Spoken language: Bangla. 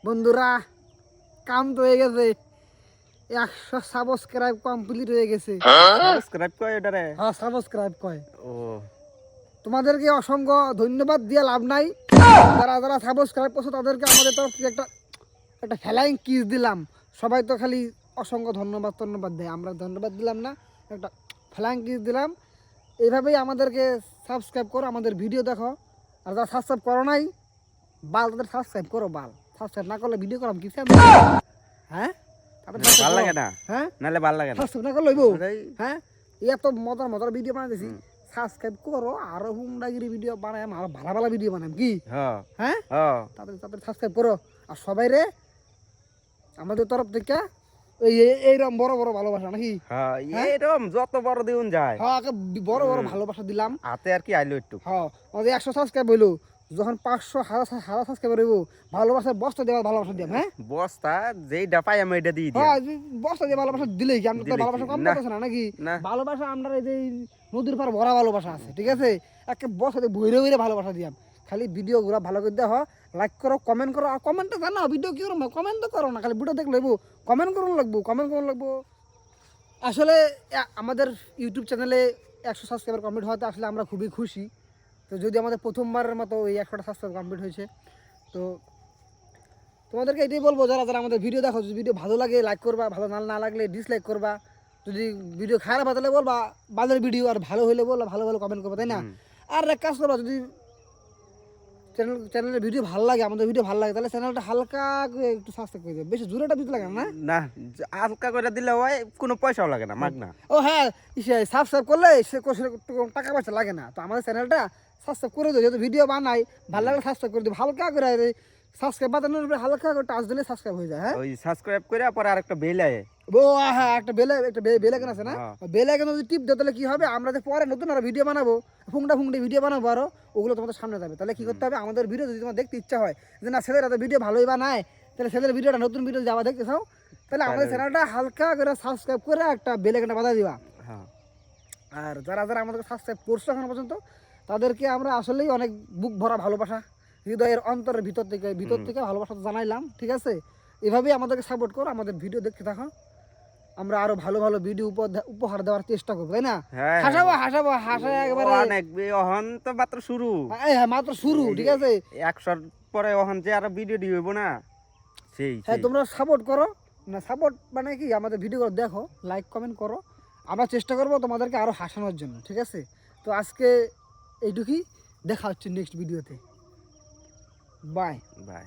বন্ধুরা কাম তো হয়ে গেছে, 100 সাবস্ক্রাইব কমপ্লিট হয়ে গেছে। সাবস্ক্রাইব কয় এটারে? হ্যাঁ সাবস্ক্রাইব কয়। ও তোমাদেরকে অসংখ্য ধন্যবাদ দিয়ে লাভ নাই। যারা যারা সাবস্ক্রাইব করছো তাদেরকে আমাদের তরফ থেকে একটা একটা ফ্লাইং কিস দিলাম। সবাই তো খালি অসংখ্য ধন্যবাদ দেয়, আমরা ধন্যবাদ দিলাম না, একটা ফ্লাইং কিস দিলাম। এইভাবেই আমাদেরকে সাবস্ক্রাইব করো, আমাদের ভিডিও দেখো। আর যারা সাবস্ক্রাইব করো নাই বাল, তাদের সাবস্ক্রাইব করো বাল। সাবস্ক্রাইব না করলে ভিডিও করাম কি হ্যাঁ? ভাল লাগে না, হ্যাঁ নালে ভাল লাগে না। সাবস্ক্রাইব না করলে হইব? হ্যাঁ, এত মজার মজার ভিডিও বানাইতেছি, সাবস্ক্রাইব করো। আরো হুমডাগিরি ভিডিও বানাই, আরো ভালো ভালো ভিডিও বানাম কি হ্যাঁ হ্যাঁ? হ্যাঁ তাদের তাদের সাবস্ক্রাইব করো। আর সবাই রে আমাদের তরফ থেকে এইরকম বড় বড় ভালোবাসা নাকি? হ্যাঁ এরকম যত বড় দিন যায়, হ্যাঁ বড় বড় ভালোবাসা দিলাম। হাতে আর কি আইলো একটু। হ্যাঁ আমাদের 100 সাবস্ক্রাইব হইলো, যখন 500 হাজার সাবস্ক্রাইব হইব, ভালোবাসার বস্তা দেওয়ার ভালোবাসা দিলাম। হ্যাঁ বস্তা যেইটা পাই আমি এটা দিয়ে দিই। হ্যাঁ বস্তা দিয়ে ভালোবাসা দিলেই কি আমরা তো দিলেই ভালোবাসা কি? কম না। করতেছে না নাকি? না। ভালোবাসা আমরা এই যে নদীর পার ভরা ভালোবাসা আছে, ঠিক আছে? একে বস্তা দিয়ে বইরে বইরে ভালোবাসা দিলাম। খালি ভিডিও গুলা ভালো করে দেওয়া, লাইক করো, কমেন্ট করো। আর কমেন্টটা জানাও, ভিডিও কি করো, কমেন্ট তো করো না, খালি ভিডিও দেখলে কমেন্ট করুন লাগবো। আসলে আমাদের ইউটিউব চ্যানেলে 100 সাবস্ক্রাইবার কমপ্লিট হওয়াতে আসলে আমরা খুবই খুশি। তো যদি আমাদের প্রথমবারের মতো এই 100টা সাবস্ক্রাইব কমপ্লিট হয়েছে, তো তোমাদেরকে এটাই বলবো, যারা যারা আমাদের ভিডিও দেখো, যদি ভিডিও ভালো লাগে লাইক করবা, ভালো না লাগলে ডিসলাইক করবা। যদি ভিডিও খারাপ হলে বলবা বাজার ভিডিও, আর ভালো হলে বলবা ভালো ভালো কমেন্ট করবা, তাই না? আর এক কাজ করবা, যদি চ্যানেলের ভিডিও ভালো লাগে, আমাদের ভিডিও ভালো লাগে, তাহলে চ্যানেলটা হালকা করে একটু সাবস্ক্রাইব করে দেবে, বেশি জোরেটা দিতে লাগে না। না হালকা করে দিলে হয়, কোনো পয়সাও লাগে না, মাগ না। ও হ্যাঁ, সাবস্ক্রাইব করলে সে টাকা পয়সা লাগে না। তো আমাদের চ্যানেলটা সাবস্ক্রাইব করে দেবে, যেহেতু ভিডিও বানাই, ভালো লাগলে সাবস্ক্রাইব করে দেবে, হালকা করে সাবস্ক্রাইব বাটনের উপরে হালকা করে টাচ দিলে সাবস্ক্রাইব হয়ে যায়। হ্যাঁ ওই সাবস্ক্রাইব করে পরে আরেকটা বেল আয়। ও হ্যাঁ, একটা বেল আইকন আছে না? বেল আইকন যদি টিপ দাও তাহলে কি হবে, আমরা যে পরে নতুন আরো ভিডিও বানাবো, ফুংডে ভিডিও বানাবো আরো, ওগুলো তোমাদের সামনে যাবে। তাহলে কি করতে হবে, আমাদের ভিডিও যদি তোমার দেখতে ইচ্ছা হয় যে না ছেলেরা তো ভিডিও ভালোই বানায়, তাহলে ছেলের ভিডিওটা নতুন ভিডিও যাওয়া দেখতে চাও, তাহলে আমাদের চ্যানেলটা হালকা করে সাবস্ক্রাইব করে একটা বেল আইকনটা বাজা দিবা। হ্যাঁ আর যারা যারা আমাদেরকে সাবস্ক্রাইব করছো এখন পর্যন্ত, তাদেরকে আমরা আসলেই অনেক বুক ভরা ভালোবাসা, হৃদয়ের অন্তরের ভিতর থেকে ভালোবাসা জানাইলাম, ঠিক আছে? এভাবেই আমাদেরকে সাপোর্ট করো, আমাদের ভিডিও দেখতে থাকো, আমরা আরো ভালো ভালো ভিডিও উপহার দেওয়ার চেষ্টা করবো, তাই না? হাসাবো একবারে অনেক অহন তো মাত্র শুরু। হ্যাঁ মাত্র শুরু, ঠিক আছে? 100 পরে অহন যে আর ভিডিও দিয়ে হইব না, সেই হ্যাঁ তোমরা সাপোর্ট করো না, সাপোর্ট মানে কি, আমাদের ভিডিওগুলো দেখো, লাইক কমেন্ট করো, আমরা চেষ্টা করবো তোমাদেরকে আরো হাসানোর জন্য, ঠিক আছে? তো আজকে এইটুকুই, দেখা হচ্ছে নেক্সট ভিডিওতে। Bye bye.